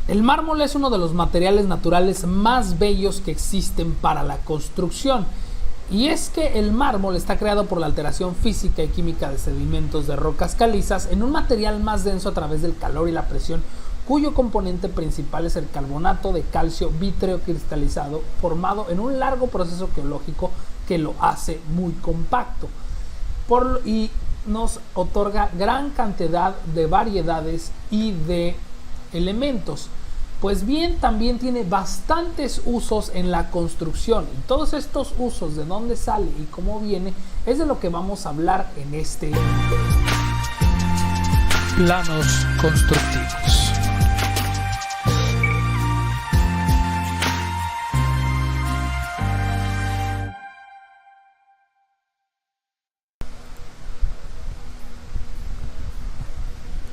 El mármol es uno de los materiales naturales más bellos que existen para la construcción. Y es que el mármol está creado por la alteración física y química de sedimentos de rocas calizas en un material más denso a través del calor y la presión, cuyo componente principal es el carbonato de calcio vítreo cristalizado, formado en un largo proceso geológico que lo hace muy compacto y nos otorga gran cantidad de variedades y de elementos. Pues bien, también tiene bastantes usos en la construcción, y todos estos usos, de dónde sale y cómo viene, es de lo que vamos a hablar en este Planos Constructivos.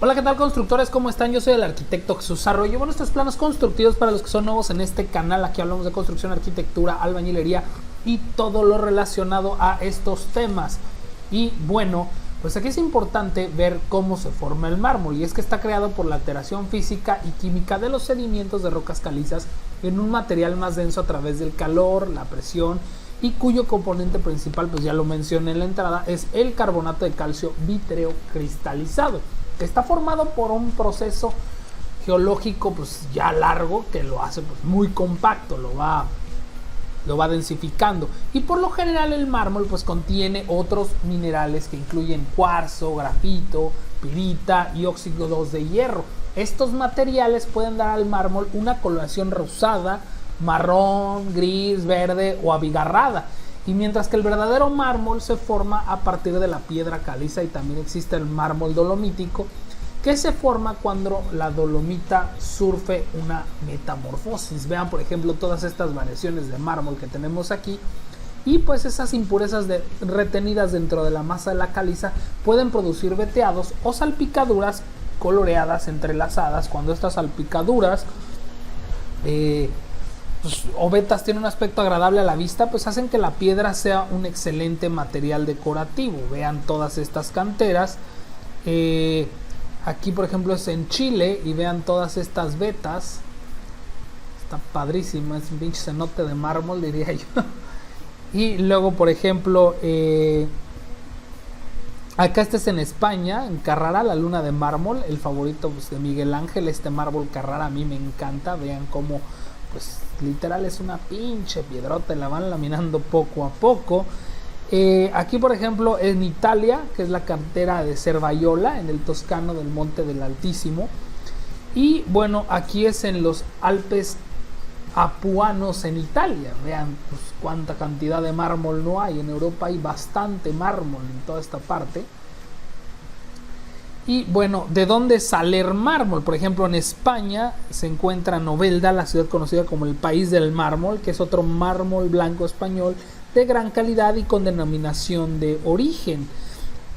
Hola, ¿qué tal, constructores? ¿Cómo están? Yo soy el arquitecto Jesús Arroyo. Bueno, estos planos constructivos, para los que son nuevos en este canal, aquí hablamos de construcción, arquitectura, albañilería y todo lo relacionado a estos temas. Y bueno, pues aquí es importante ver cómo se forma el mármol, y es que está creado por la alteración física y química de los sedimentos de rocas calizas en un material más denso a través del calor, la presión, y cuyo componente principal, pues ya lo mencioné en la entrada, es el carbonato de calcio vítreo cristalizado, que está formado por un proceso geológico pues ya largo, que lo hace pues muy compacto, lo va densificando. Y por lo general el mármol pues contiene otros minerales que incluyen cuarzo, grafito, pirita y óxidos de hierro. Estos materiales pueden dar al mármol una coloración rosada, marrón, gris, verde o abigarrada. Y mientras que el verdadero mármol se forma a partir de la piedra caliza, y también existe el mármol dolomítico, que se forma cuando la dolomita sufre una metamorfosis. Vean, por ejemplo, todas estas variaciones de mármol que tenemos aquí, y pues esas impurezas retenidas dentro de la masa de la caliza pueden producir veteados o salpicaduras coloreadas entrelazadas. Cuando estas salpicaduras o vetas tienen un aspecto agradable a la vista, pues hacen que la piedra sea un excelente material decorativo. Vean todas estas canteras. Aquí, por ejemplo, es en Chile, y vean todas estas vetas. Está padrísima, es un pinche cenote de mármol, diría yo. Y luego, por ejemplo, acá este es en España, en Carrara, la luna de mármol, el favorito pues de Miguel Ángel. Este mármol Carrara a mí me encanta. Vean cómo pues literal es una pinche piedrota, la van laminando poco a poco. Aquí, por ejemplo, en Italia, que es la cantera de Cervaiola, en el Toscano del Monte del Altísimo. Y bueno, aquí es en los Alpes Apuanos en Italia. Vean pues cuánta cantidad de mármol no hay. En Europa hay bastante mármol en toda esta parte. Y bueno, ¿de dónde sale el mármol? Por ejemplo, en España se encuentra Novelda, la ciudad conocida como el país del mármol, que es otro mármol blanco español de gran calidad y con denominación de origen.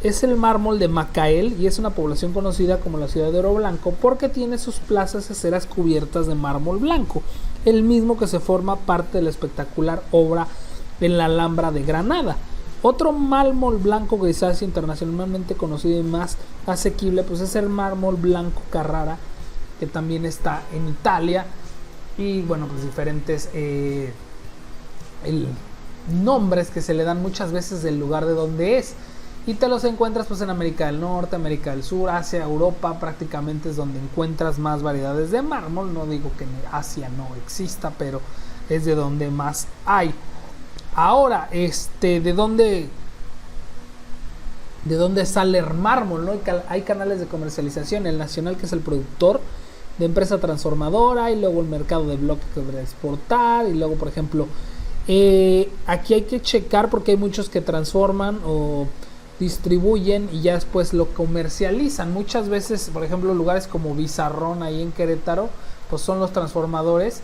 Es el mármol de Macael, y es una población conocida como la ciudad de Oro Blanco porque tiene sus plazas y aceras cubiertas de mármol blanco, el mismo que se forma parte de la espectacular obra en la Alhambra de Granada. Otro mármol blanco grisáceo internacionalmente conocido y más asequible pues es el mármol blanco Carrara, que también está en Italia. Y bueno, pues diferentes nombres que se le dan muchas veces del lugar de donde es, y te los encuentras pues en América del Norte, América del Sur, Asia, Europa. Prácticamente es donde encuentras más variedades de mármol. No digo que en Asia no exista, pero es de donde más hay. Ahora, ¿de dónde sale el mármol, ¿no? Hay canales de comercialización, el nacional, que es el productor, de empresa transformadora, y luego el mercado de bloque que debería exportar, y luego, por ejemplo, aquí hay que checar porque hay muchos que transforman o distribuyen y ya después lo comercializan. Muchas veces, por ejemplo, lugares como Bizarrón ahí en Querétaro, pues son los transformadores,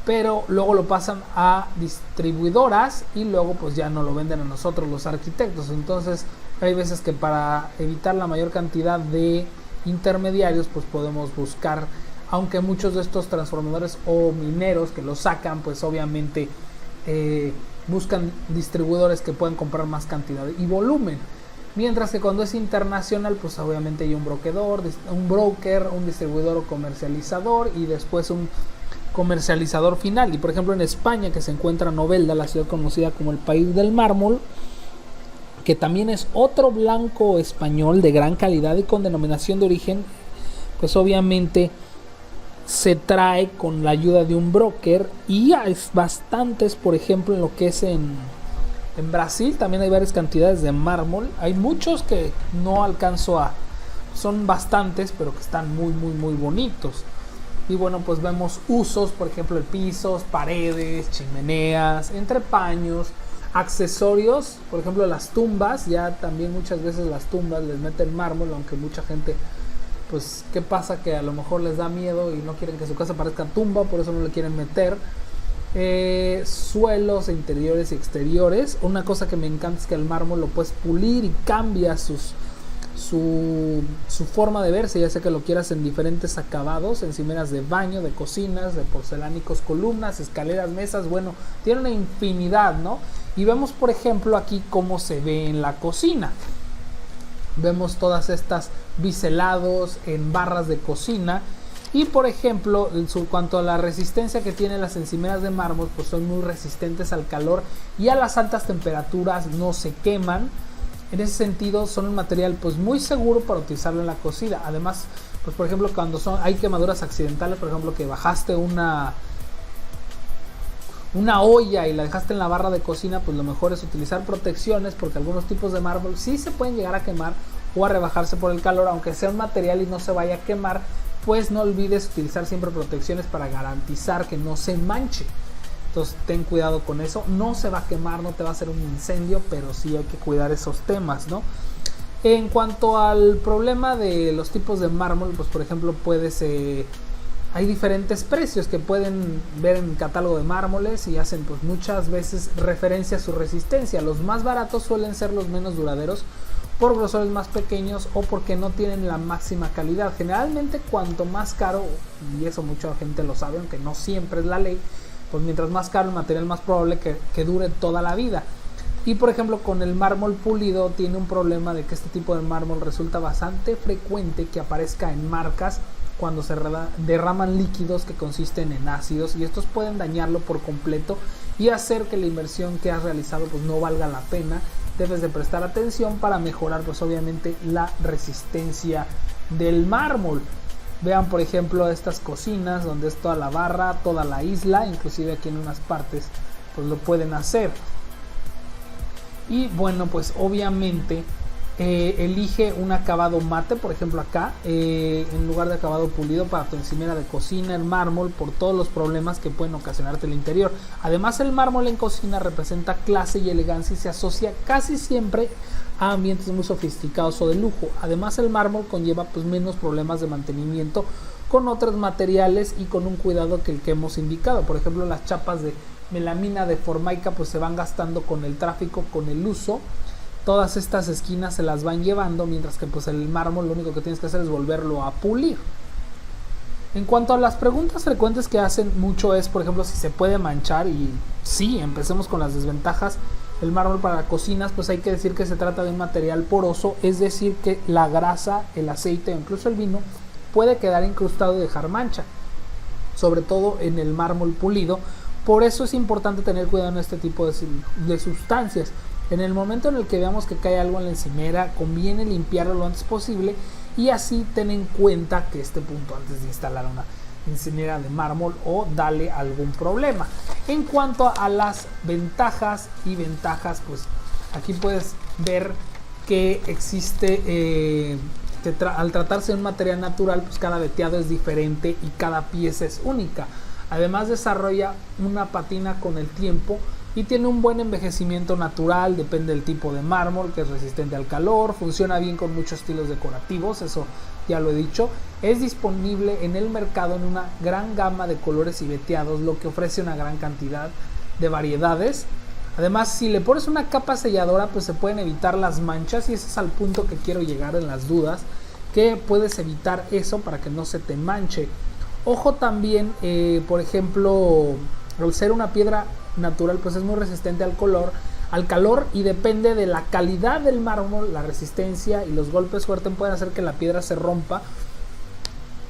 pero luego lo pasan a distribuidoras y luego pues ya no lo venden a nosotros los arquitectos. Entonces hay veces que para evitar la mayor cantidad de intermediarios pues podemos buscar, aunque muchos de estos transformadores o mineros que los sacan pues obviamente buscan distribuidores que puedan comprar más cantidad y volumen. Mientras que cuando es internacional, pues obviamente hay un broker, un distribuidor o comercializador y después un comercializador final. Y por ejemplo en España, que se encuentra Novelda, la ciudad conocida como el país del mármol, que también es otro blanco español de gran calidad y con denominación de origen, pues obviamente se trae con la ayuda de un broker. Y hay bastantes, por ejemplo en lo que es en Brasil también hay varias cantidades de mármol. Hay muchos que no alcanzo son bastantes, pero que están muy bonitos. Y bueno, pues vemos usos, por ejemplo, de pisos, paredes, chimeneas, entrepaños, accesorios, por ejemplo las tumbas. Ya también muchas veces las tumbas les meten mármol, aunque mucha gente, pues, ¿qué pasa? Que a lo mejor les da miedo y no quieren que su casa parezca tumba, por eso no le quieren meter. Suelos interiores y exteriores. Una cosa que me encanta es que el mármol lo puedes pulir y cambia su forma de verse, ya sea que lo quieras en diferentes acabados, encimeras de baño, de cocinas, de porcelánicos, columnas, escaleras, mesas. Bueno, tiene una infinidad, ¿no? Y vemos por ejemplo aquí cómo se ve en la cocina. Vemos todas estas biselados en barras de cocina. Y por ejemplo, en cuanto a la resistencia que tienen las encimeras de mármol, pues son muy resistentes al calor y a las altas temperaturas, no se queman. En ese sentido son un material pues muy seguro para utilizarlo en la cocina. Además, pues por ejemplo cuando hay quemaduras accidentales, por ejemplo que bajaste una olla y la dejaste en la barra de cocina, pues lo mejor es utilizar protecciones, porque algunos tipos de mármol sí se pueden llegar a quemar o a rebajarse por el calor. Aunque sea un material y no se vaya a quemar, pues no olvides utilizar siempre protecciones para garantizar que no se manche. Entonces ten cuidado con eso. No se va a quemar, no te va a hacer un incendio, pero sí hay que cuidar esos temas, ¿no? En cuanto al problema de los tipos de mármol, pues por ejemplo hay diferentes precios que pueden ver en el catálogo de mármoles y hacen pues muchas veces referencia a su resistencia. Los más baratos suelen ser los menos duraderos por grosores más pequeños o porque no tienen la máxima calidad. Generalmente cuanto más caro, y eso mucha gente lo sabe, aunque no siempre es la ley, pues mientras más caro el material, más probable que dure toda la vida. Y por ejemplo con el mármol pulido tiene un problema de que este tipo de mármol resulta bastante frecuente que aparezca en marcas cuando se derraman líquidos que consisten en ácidos, y estos pueden dañarlo por completo y hacer que la inversión que has realizado pues no valga la pena. Debes de prestar atención para mejorar pues obviamente la resistencia del mármol. Vean por ejemplo estas cocinas donde es toda la barra, toda la isla, inclusive aquí en unas partes pues lo pueden hacer. Y bueno, pues obviamente elige un acabado mate, por ejemplo acá, en lugar de acabado pulido para tu encimera de cocina, el mármol, por todos los problemas que pueden ocasionarte el interior. Además el mármol en cocina representa clase y elegancia y se asocia casi siempre a ambientes muy sofisticados o de lujo. Además el mármol conlleva pues menos problemas de mantenimiento con otros materiales y con un cuidado que el que hemos indicado. Por ejemplo las chapas de melamina de formaica pues se van gastando con el tráfico, con el uso. Todas estas esquinas se las van llevando, mientras que pues el mármol lo único que tienes que hacer es volverlo a pulir. En cuanto a las preguntas frecuentes que hacen mucho es, por ejemplo, si se puede manchar. Y sí, empecemos con las desventajas. El mármol para cocinas, pues hay que decir que se trata de un material poroso, es decir que la grasa, el aceite o incluso el vino puede quedar incrustado y dejar mancha, sobre todo en el mármol pulido. Por eso es importante tener cuidado en este tipo de sustancias. En el momento en el que veamos que cae algo en la encimera, conviene limpiarlo lo antes posible, y así ten en cuenta que este punto antes de instalar una encimera de mármol o dale algún problema. En cuanto a las ventajas y ventajas, pues aquí puedes ver que existe al tratarse de un material natural, pues cada veteado es diferente y cada pieza es única. Además desarrolla una patina con el tiempo y tiene un buen envejecimiento natural. Depende del tipo de mármol, que es resistente al calor, funciona bien con muchos estilos decorativos, eso ya lo he dicho. Es disponible en el mercado en una gran gama de colores y veteados, lo que ofrece una gran cantidad de variedades. Además, si le pones una capa selladora, pues se pueden evitar las manchas, y ese es al punto que quiero llegar en las dudas, que puedes evitar eso para que no se te manche. Ojo también, por ejemplo, al ser una piedra natural, pues es muy resistente al al calor y depende de la calidad del mármol, la resistencia y los golpes fuertes pueden hacer que la piedra se rompa.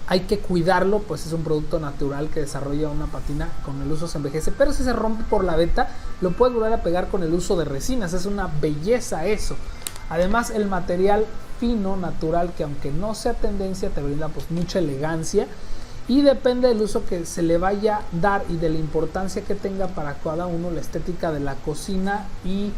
Hay que cuidarlo, pues es un producto natural que desarrolla una patina, con el uso se envejece, pero si se rompe por la veta lo puedes volver a pegar con el uso de resinas, es una belleza eso. Además el material fino, natural, que aunque no sea tendencia te brinda pues mucha elegancia y depende del uso que se le vaya a dar y de la importancia que tenga para cada uno, la estética de la cocina y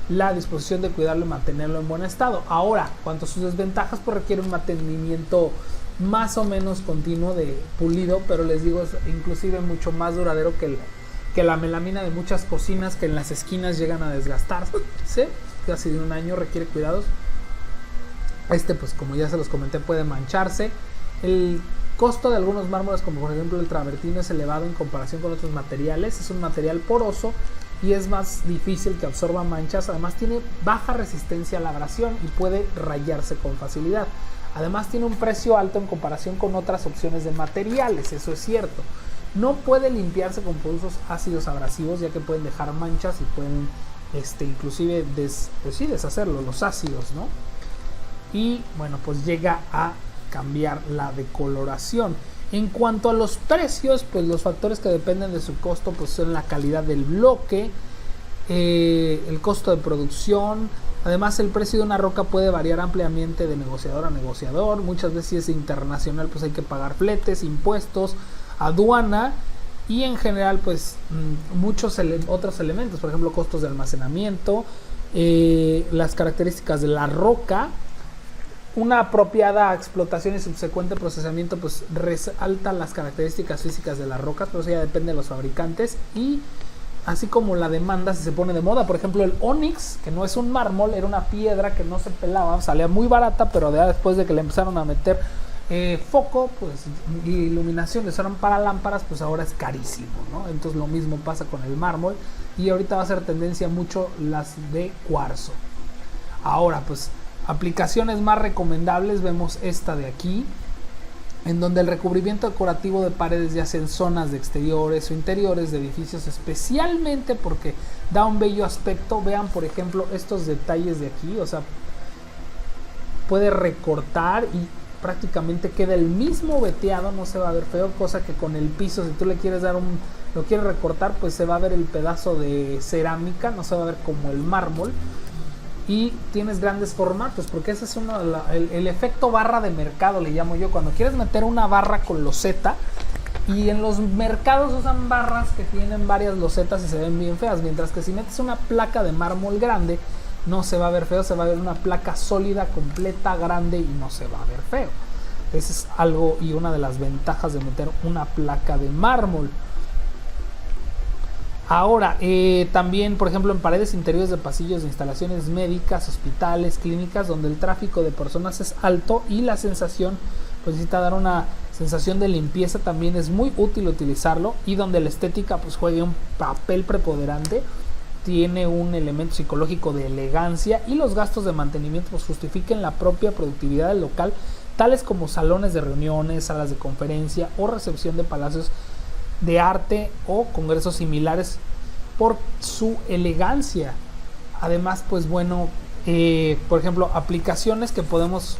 la disposición de cuidarlo y mantenerlo en buen estado. Ahora, cuanto a sus desventajas, pues requiere un mantenimiento más o menos continuo de pulido, pero les digo, es inclusive mucho más duradero que la melamina de muchas cocinas que en las esquinas llegan a desgastarse, ¿sí? Casi de un año, requiere cuidados. Pues como ya se los comenté, puede mancharse. El costo de algunos mármoles, como por ejemplo el travertino, es elevado en comparación con otros materiales. Es un material poroso y es más difícil que absorba manchas. Además tiene baja resistencia a la abrasión y puede rayarse con facilidad. Además tiene un precio alto en comparación con otras opciones de materiales, eso es cierto. No puede limpiarse con productos ácidos abrasivos, ya que pueden dejar manchas y pueden inclusive deshacerlo, los ácidos, ¿no? Y bueno, pues llega a cambiar la decoloración. En cuanto a los precios, pues los factores que dependen de su costo pues son la calidad del bloque, el costo de producción. Además el precio de una roca puede variar ampliamente de negociador a negociador. Muchas veces si es internacional pues hay que pagar fletes, impuestos, aduana y en general pues muchos otros elementos, por ejemplo costos de almacenamiento, las características de la roca. Una apropiada explotación y subsecuente procesamiento pues resalta las características físicas de las rocas, pero eso ya depende de los fabricantes y así como la demanda si se pone de moda. Por ejemplo el ónix, que no es un mármol, era una piedra que no se pelaba, salía muy barata, pero después de que le empezaron a meter foco pues y iluminación, le usaron para lámparas, pues ahora es carísimo, ¿no? Entonces lo mismo pasa con el mármol y ahorita va a ser tendencia mucho las de cuarzo. Ahora pues aplicaciones más recomendables, vemos esta de aquí, en donde el recubrimiento decorativo de paredes, ya sea en zonas de exteriores o interiores de edificios, especialmente porque da un bello aspecto. Vean por ejemplo estos detalles de aquí, o sea, puede recortar y prácticamente queda el mismo veteado, no se va a ver feo, cosa que con el piso, si tú le quieres dar lo quieres recortar, pues se va a ver el pedazo de cerámica, no se va a ver como el mármol. Y tienes grandes formatos, porque ese es el efecto barra de mercado, le llamo yo. Cuando quieres meter una barra con loseta, y en los mercados usan barras que tienen varias losetas y se ven bien feas, mientras que si metes una placa de mármol grande no se va a ver feo, se va a ver una placa sólida, completa, grande y no se va a ver feo. Ese es algo y una de las ventajas de meter una placa de mármol. Ahora, también, por ejemplo, en paredes interiores de pasillos de instalaciones médicas, hospitales, clínicas, donde el tráfico de personas es alto y la sensación, pues necesita dar una sensación de limpieza, también es muy útil utilizarlo, y donde la estética pues juegue un papel preponderante, tiene un elemento psicológico de elegancia y los gastos de mantenimiento pues justifiquen la propia productividad del local, tales como salones de reuniones, salas de conferencia o recepción de palacios de arte o congresos similares por su elegancia. Además pues bueno, por ejemplo aplicaciones que podemos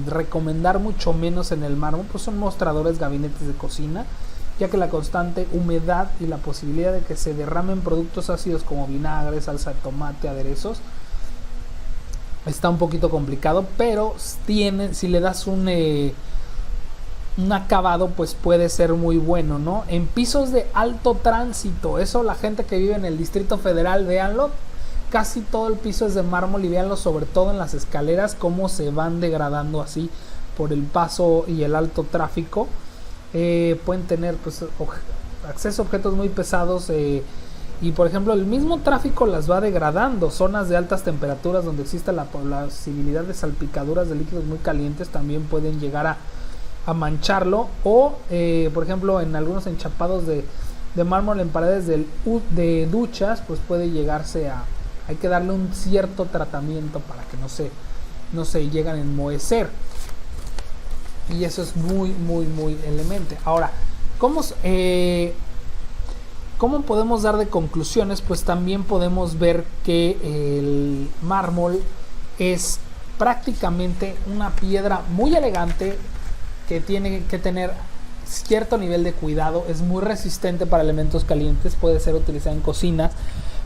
recomendar mucho menos en el mármol pues son mostradores, gabinetes de cocina, ya que la constante humedad y la posibilidad de que se derramen productos ácidos como vinagre, salsa de tomate, aderezos está un poquito complicado, pero si le das un acabado pues puede ser muy bueno, ¿no? En pisos de alto tránsito, eso la gente que vive en el Distrito Federal, véanlo, casi todo el piso es de mármol y véanlo sobre todo en las escaleras cómo se van degradando así por el paso y el alto tráfico. Pueden tener pues acceso a objetos muy pesados y por ejemplo el mismo tráfico las va degradando. Zonas de altas temperaturas donde existe la posibilidad de salpicaduras de líquidos muy calientes también pueden llegar a mancharlo, o por ejemplo en algunos enchapados de mármol en paredes de duchas pues puede llegarse hay que darle un cierto tratamiento para que no se lleguen a enmohecer, y eso es muy elemente. Ahora, ¿cómo ¿Cómo podemos dar de conclusiones? Pues también podemos ver que el mármol es prácticamente una piedra muy elegante que tiene que tener cierto nivel de cuidado, es muy resistente para elementos calientes, puede ser utilizada en cocinas,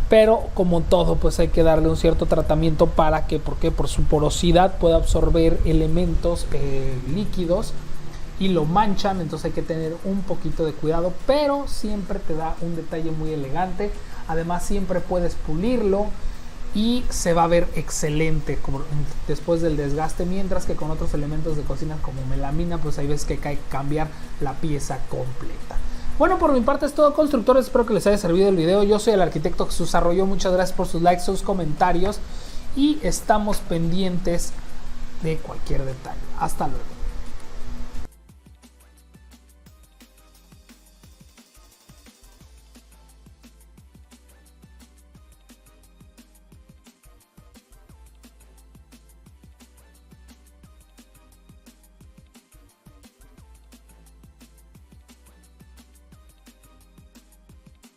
pero como todo pues hay que darle un cierto tratamiento para que, porque por su porosidad pueda absorber elementos líquidos y lo manchan, entonces hay que tener un poquito de cuidado, pero siempre te da un detalle muy elegante. Además siempre puedes pulirlo y se va a ver excelente después del desgaste, mientras que con otros elementos de cocina como melamina pues hay veces que hay que cambiar la pieza completa. Bueno, por mi parte es todo, constructores, espero que les haya servido el video. Yo soy el arquitecto Jesús Arroyo, muchas gracias por sus likes, sus comentarios y estamos pendientes de cualquier detalle. Hasta luego.